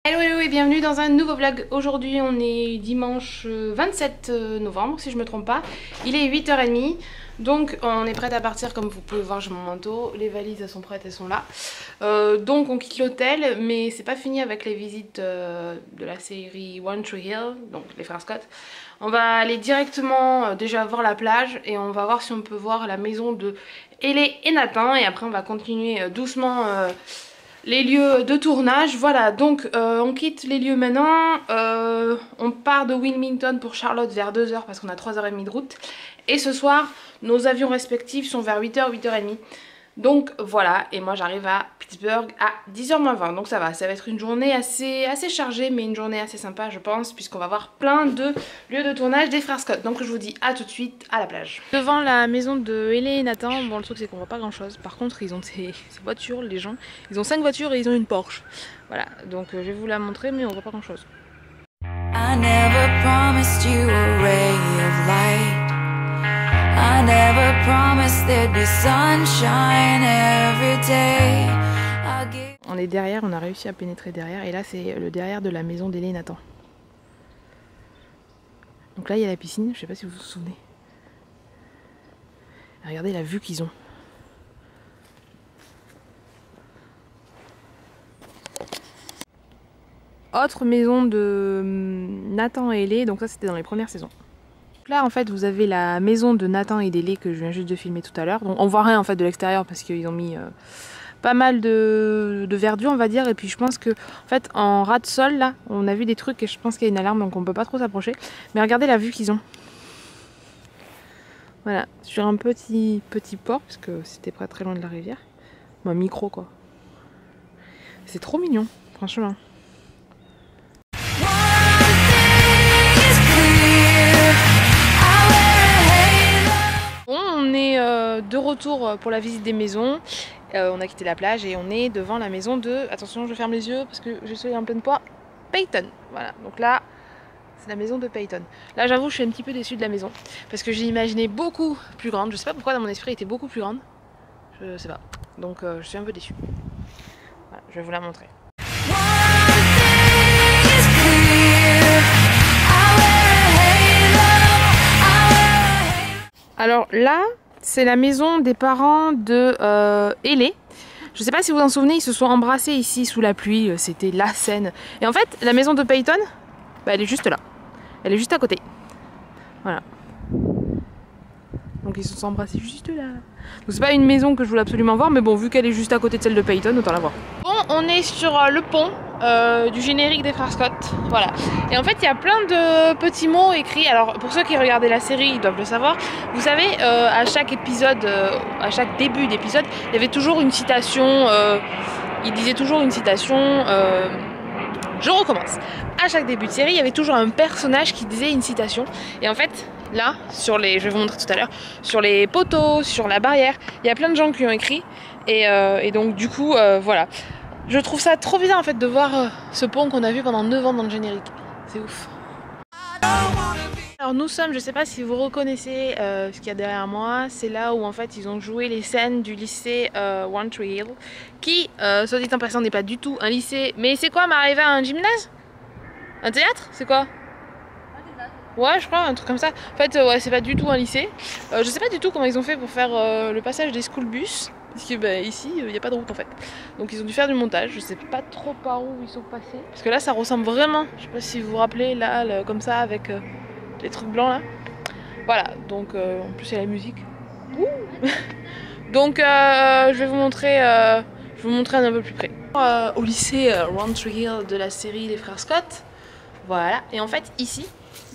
Hello et bienvenue dans un nouveau vlog. Aujourd'hui on est dimanche 27 novembre si je me trompe pas. Il est 8h30 donc on est prête à partir. Comme vous pouvez voir j'ai mon manteau, les valises elles sont prêtes, elles sont là. Donc on quitte l'hôtel mais c'est pas fini avec les visites de la série One Tree Hill, donc les frères Scott. On va aller directement déjà voir la plage et on va voir si on peut voir la maison de Ellie et Nathan et après on va continuer doucement les lieux de tournage. Voilà, donc on quitte les lieux maintenant. On part de Wilmington pour Charlotte vers 2h parce qu'on a 3h30 de route. Et ce soir, nos avions respectifs sont vers 8h, 8h30. Donc voilà, et moi j'arrive à Pittsburgh à 10h-20. Donc ça va être une journée assez chargée, mais une journée assez sympa je pense, puisqu'on va voir plein de lieux de tournage des frères Scott. Donc je vous dis à tout de suite à la plage. Devant la maison de Ellie et Nathan, bon le truc c'est qu'on voit pas grand chose. Par contre ils ont ces voitures, les gens, ils ont 5 voitures et ils ont une Porsche. Voilà, donc je vais vous la montrer mais on voit pas grand chose. I never promised you a ray of light. I never promised there'd be sunshine every day. On est derrière, on a réussi à pénétrer derrière et là c'est le derrière de la maison d'Ellie et Nathan. Donc là il y a la piscine, je sais pas si vous vous souvenez. Regardez la vue qu'ils ont. Autre maison de Nathan et Ellie, donc ça c'était dans les premières saisons. Là en fait vous avez la maison de Nathan et d'Ellie que je viens juste de filmer tout à l'heure. Donc on voit rien en fait de l'extérieur parce qu'ils ont mis pas mal de verdure on va dire. Et puis je pense que en fait en ras de sol là on a vu des trucs et je pense qu'il y a une alarme donc on peut pas trop s'approcher. Mais regardez la vue qu'ils ont. Voilà, sur un petit port parce que c'était pas très loin de la rivière. Bon, micro quoi. C'est trop mignon franchement. On est de retour pour la visite des maisons. On a quitté la plage et on est devant la maison de... Attention, je ferme les yeux parce que je suis en pleine poire. Peyton. Voilà, donc là, c'est la maison de Peyton. Là, j'avoue, je suis un petit peu déçue de la maison parce que j'ai imaginé beaucoup plus grande. Je sais pas pourquoi dans mon esprit elle était beaucoup plus grande. Je sais pas. Donc, je suis un peu déçue. Voilà, je vais vous la montrer. Alors là, c'est la maison des parents de Ellie. Je sais pas si vous vous en souvenez, ils se sont embrassés ici sous la pluie, c'était la scène. Et en fait, la maison de Peyton, bah, elle est juste là. Elle est juste à côté. Voilà. Donc ils se sont embrassés juste là. Donc c'est pas une maison que je voulais absolument voir, mais bon, vu qu'elle est juste à côté de celle de Peyton, autant la voir. Bon, on est sur le pont du générique des frères Scott. Voilà. Et en fait, il y a plein de petits mots écrits. Alors, pour ceux qui regardaient la série, ils doivent le savoir. Vous savez, à chaque épisode, à chaque début d'épisode, il y avait toujours une citation. Il disait toujours une citation. Je recommence. À chaque début de série, il y avait toujours un personnage qui disait une citation. Et en fait, là, sur les, je vais vous montrer tout à l'heure, sur les poteaux, sur la barrière, il y a plein de gens qui ont écrit. Et donc, du coup, voilà. Je trouve ça trop bizarre en fait de voir ce pont qu'on a vu pendant 9 ans dans le générique. C'est ouf. Alors nous sommes, je sais pas si vous reconnaissez ce qu'il y a derrière moi, c'est là où en fait ils ont joué les scènes du lycée One Tree Hill, qui, soit dit en passant, n'est pas du tout un lycée, mais c'est quoi, m'arriver à un gymnase? Un théâtre? C'est quoi? Ouais, je crois, un truc comme ça. En fait, ouais, c'est pas du tout un lycée. Je sais pas du tout comment ils ont fait pour faire le passage des school bus. Parce que bah, ici, il n'y a pas de route en fait. Donc ils ont dû faire du montage. Je sais pas trop par où ils sont passés. Parce que là, ça ressemble vraiment. Je sais pas si vous vous rappelez, là, comme ça, avec les trucs blancs là. Voilà, donc en plus, il y a la musique. Donc, je vais vous montrer. Je vais vous montrer un peu plus près. Au lycée One Tree Hill de la série Les Frères Scott. Voilà. Et en fait, ici.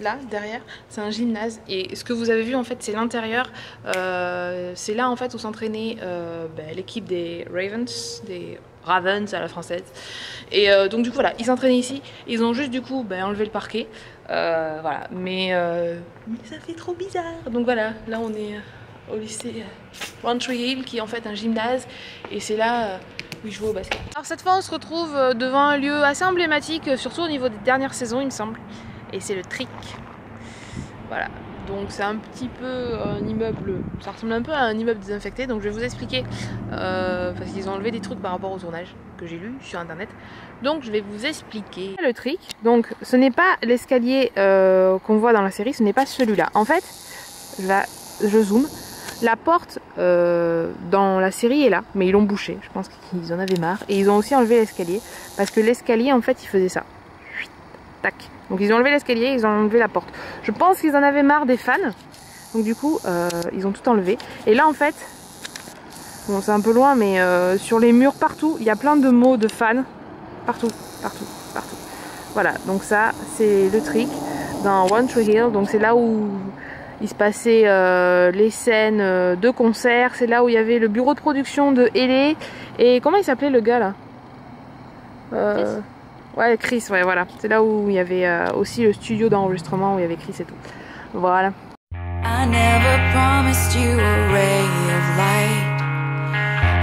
Là derrière c'est un gymnase et ce que vous avez vu en fait c'est l'intérieur, c'est là en fait où s'entraînait l'équipe des Ravens à la française et donc du coup voilà ils s'entraînaient ici, ils ont juste du coup enlevé le parquet, voilà mais ça fait trop bizarre. Donc voilà, là on est au lycée One Tree Hill qui est en fait un gymnase et c'est là où ils jouent au basket. Alors cette fois on se retrouve devant un lieu assez emblématique, surtout au niveau des dernières saisons il me semble. Et c'est le Trick. Voilà, donc c'est un petit peu un immeuble, ça ressemble un peu à un immeuble désinfecté. Donc je vais vous expliquer, parce qu'ils ont enlevé des trucs par rapport au tournage, que j'ai lu sur internet. Donc je vais vous expliquer le trick. Donc ce n'est pas l'escalier qu'on voit dans la série, ce n'est pas celui-là. En fait, je zoome. La porte dans la série est là, mais ils l'ont bouché. Je pense qu'ils en avaient marre. Et ils ont aussi enlevé l'escalier. Parce que l'escalier, en fait, il faisait ça. Tac. Donc ils ont enlevé l'escalier, ils ont enlevé la porte. Je pense qu'ils en avaient marre des fans. Donc du coup, ils ont tout enlevé. Et là, en fait, bon, c'est un peu loin, mais sur les murs, partout, il y a plein de mots de fans. Partout, partout, partout. Voilà, donc ça, c'est le trick dans One Tree Hill. Donc c'est là où il se passait les scènes de concert. C'est là où il y avait le bureau de production de Ellie. Et comment il s'appelait le gars là Ouais, Chris, ouais, voilà. C'est là où il y avait aussi le studio d'enregistrement où il y avait Chris et tout. Voilà. I never promised you a ray of light.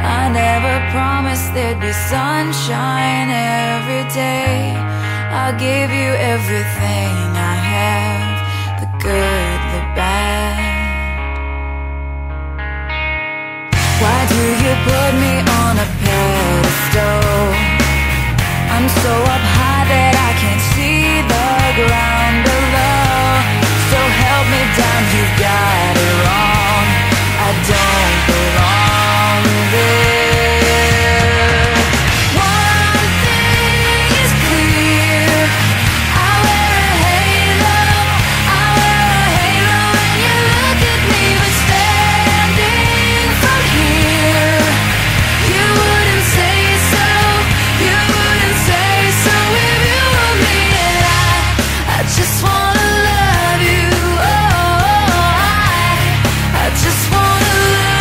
I never promised there'd be sunshine every day. I'll give you everything I have, the good, the bad. Why do you put me on a pedestal? I'm so up high that I can't see the ground below. So help me down, you got it wrong. I don't belong there. One thing is clear, I wear a halo. I wear a halo when you look at me. But standing from here, you wouldn't say so. You wouldn't say so if you were me. And I just wanna love you. I just wanna love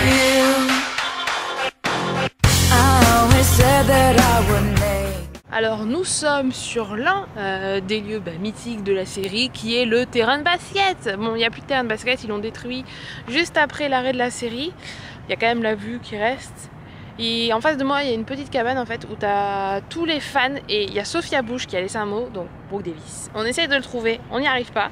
you. I always said that I would make. Alors nous sommes sur l'un des lieux mythiques de la série qui est le terrain de basket. Bon, il n'y a plus de terrain de basket, ils l'ont détruit juste après l'arrêt de la série. Il y a quand même la vue qui reste. Et en face de moi, il y a une petite cabane en fait où tu as tous les fans et il y a Sophia Bush qui a laissé un mot, donc Brooke Davis. On essaye de le trouver, on n'y arrive pas,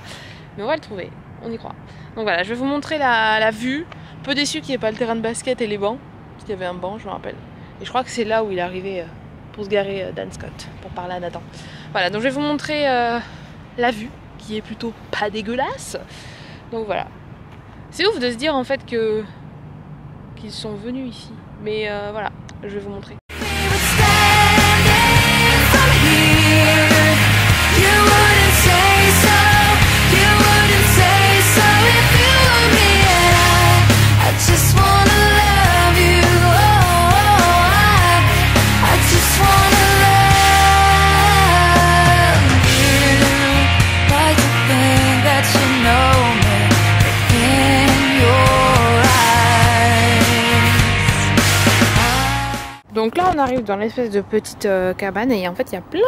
mais on va le trouver, on y croit. Donc voilà, je vais vous montrer la vue. Peu déçu qu'il n'y ait pas le terrain de basket et les bancs, parce qu'il y avait un banc, je me rappelle. Et je crois que c'est là où il est arrivé pour se garer Dan Scott, pour parler à Nathan. Voilà, donc je vais vous montrer la vue, qui est plutôt pas dégueulasse. Donc voilà. C'est ouf de se dire en fait qu'ils sont venus ici. Mais voilà, je vais vous montrer. But standing from here, you wouldn't say so. You wouldn't say so if you were me. And I just wanna love you. I just wanna love you. Like to think that you know me in your eyes. Donc là on arrive dans l'espèce de petite cabane et en fait il y a plein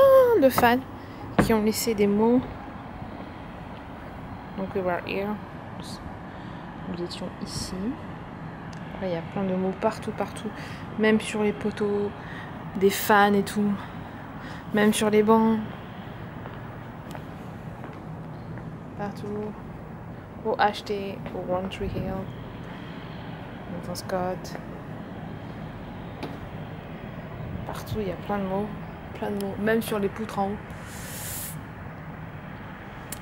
de fans qui ont laissé des mots. Donc voilà, nous étions ici. Là il y a plein de mots partout, partout. Même sur les poteaux, des fans et tout. Même sur les bancs. Partout. OHT, au One Tree Hill. Nathan Scott. Partout, il y a plein de mots, même sur les poutres en haut.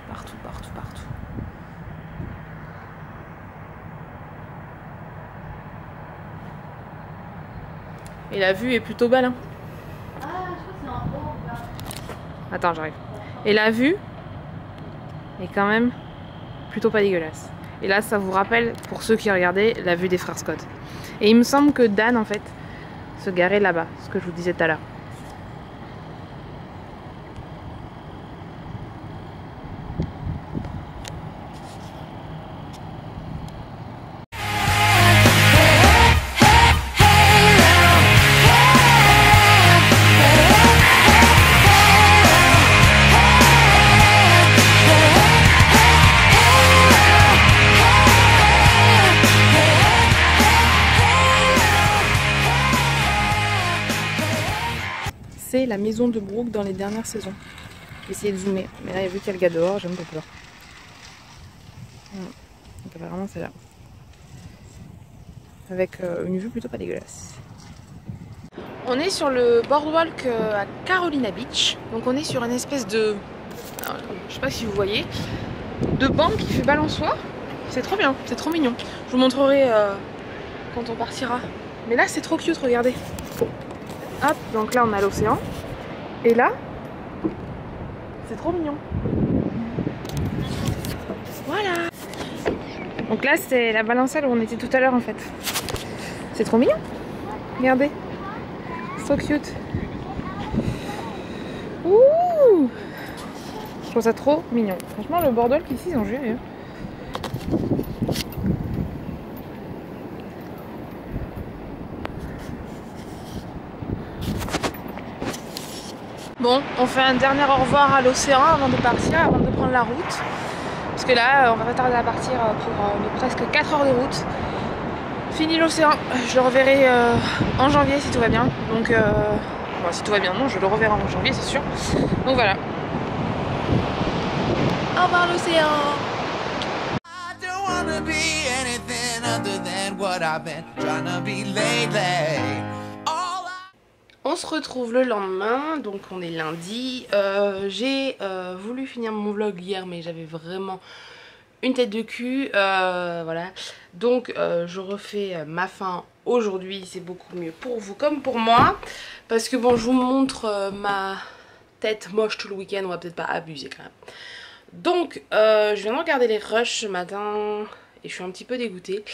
Partout, partout, partout. Et la vue est plutôt belle, hein. Ah, je crois que c'est en haut là. Attends, j'arrive. Et la vue est quand même plutôt pas dégueulasse. Et là, ça vous rappelle, pour ceux qui regardaient, la vue des frères Scott. Et il me semble que Dan, en fait, se garer là-bas, ce que je vous disais tout à l'heure. C'est la maison de Brooke dans les dernières saisons. J'ai essayé de zoomer, mais là, vu qu'il y a le gars dehors, j'ai un peu peur. Donc apparemment, c'est là. Avec une vue plutôt pas dégueulasse. On est sur le boardwalk à Carolina Beach. Donc on est sur une espèce de... alors, je sais pas si vous voyez. De banc qui fait balançoire. C'est trop bien, c'est trop mignon. Je vous montrerai quand on partira. Mais là c'est trop cute, regardez. Hop, donc là on a l'océan. Et là, c'est trop mignon. Voilà. Donc là c'est la balancelle où on était tout à l'heure en fait. C'est trop mignon. Regardez. So cute. Ouh. Je trouve ça trop mignon. Franchement le boardwalk ici ils ont joué. Hein. Bon, on fait un dernier au revoir à l'océan avant de partir, avant de prendre la route. Parce que là, on va pas tarder à partir pour presque 4 heures de route. Fini l'océan, je le reverrai en janvier si tout va bien. Donc, bon, si tout va bien, non, je le reverrai en janvier, c'est sûr. Donc voilà. Au revoir l'océan. I don't wanna be anything other than what I've been trying to be lately. On se retrouve le lendemain, donc on est lundi. J'ai voulu finir mon vlog hier, mais j'avais vraiment une tête de cul. Voilà. Donc je refais ma fin aujourd'hui, c'est beaucoup mieux pour vous comme pour moi. Parce que bon, je vous montre ma tête moche tout le week-end, on va peut-être pas abuser quand même. Donc je viens de regarder les rushs ce matin et je suis un petit peu dégoûtée.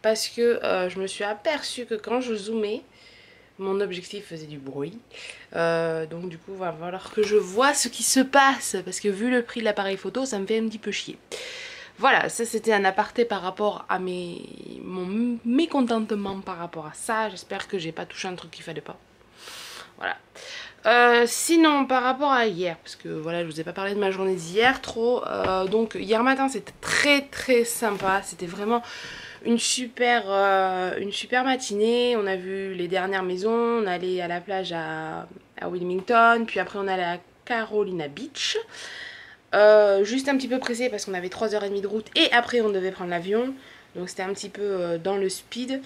Parce que je me suis aperçue que quand je zoomais, mon objectif faisait du bruit. Donc du coup, il va falloir que je vois ce qui se passe. Parce que vu le prix de l'appareil photo, ça me fait un petit peu chier. Voilà, ça c'était un aparté par rapport à mon mécontentement par rapport à ça. J'espère que j'ai pas touché un truc qu'il fallait pas. Voilà. Sinon, par rapport à hier, parce que voilà, je vous ai pas parlé de ma journée d'hier trop. Donc hier matin, c'était très sympa. C'était vraiment une super matinée. On a vu les dernières maisons. On est allé à la plage à Wilmington. Puis après, on est allé à Carolina Beach. Juste un petit peu pressé parce qu'on avait 3h30 de route. Et après, on devait prendre l'avion. Donc c'était un petit peu dans le speed.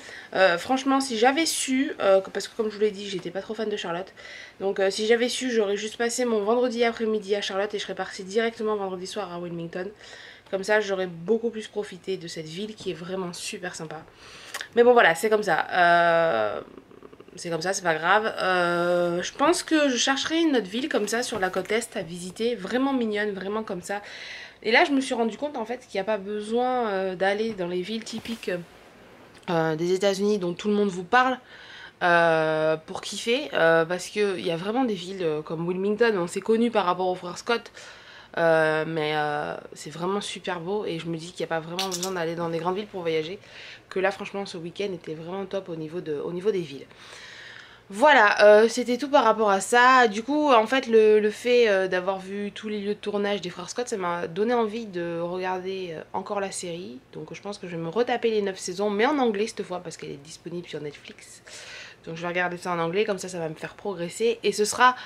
Franchement, si j'avais su, parce que comme je vous l'ai dit, j'étais pas trop fan de Charlotte. Donc si j'avais su, j'aurais juste passé mon vendredi après-midi à Charlotte et je serais partie directement vendredi soir à Wilmington. Comme ça, j'aurais beaucoup plus profité de cette ville qui est vraiment super sympa. Mais bon, voilà, c'est comme ça. C'est comme ça, c'est pas grave. Je pense que je chercherai une autre ville comme ça sur la côte est à visiter. Vraiment mignonne, vraiment comme ça. Et là, je me suis rendu compte en fait qu'il n'y a pas besoin d'aller dans les villes typiques des États-Unis dont tout le monde vous parle pour kiffer. Parce qu'il y a vraiment des villes comme Wilmington, on s'est connu par rapport aux frères Scott. Mais c'est vraiment super beau et je me dis qu'il n'y a pas vraiment besoin d'aller dans des grandes villes pour voyager. Que là, franchement, ce week-end était vraiment top au niveau des villes. Voilà, c'était tout par rapport à ça. Du coup, en fait, le fait d'avoir vu tous les lieux de tournage des frères Scott, ça m'a donné envie de regarder encore la série. Donc je pense que je vais me retaper les 9 saisons, mais en anglais cette fois, parce qu'elle est disponible sur Netflix. Donc je vais regarder ça en anglais, comme ça va me faire progresser. Et ce sera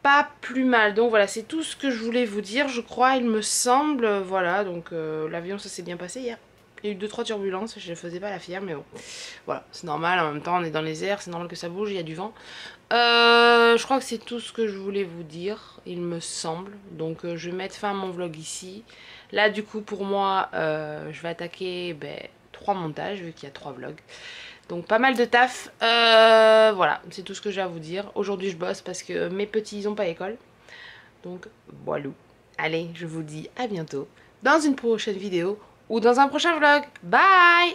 pas plus mal. Donc voilà, c'est tout ce que je voulais vous dire, je crois, il me semble. Voilà, donc l'avion, ça s'est bien passé hier. Il y a eu 2-3 turbulences, je ne faisais pas la fière, mais bon. Voilà, c'est normal, en même temps on est dans les airs, c'est normal que ça bouge, il y a du vent. Je crois que c'est tout ce que je voulais vous dire, il me semble. Donc je vais mettre fin à mon vlog ici. Là du coup pour moi, je vais attaquer 3 montages, vu qu'il y a 3 vlogs. Donc pas mal de taf. Voilà, c'est tout ce que j'ai à vous dire. Aujourd'hui je bosse parce que mes petits ils n'ont pas école. Donc voilà. Allez, je vous dis à bientôt dans une prochaine vidéo ou dans un prochain vlog. Bye!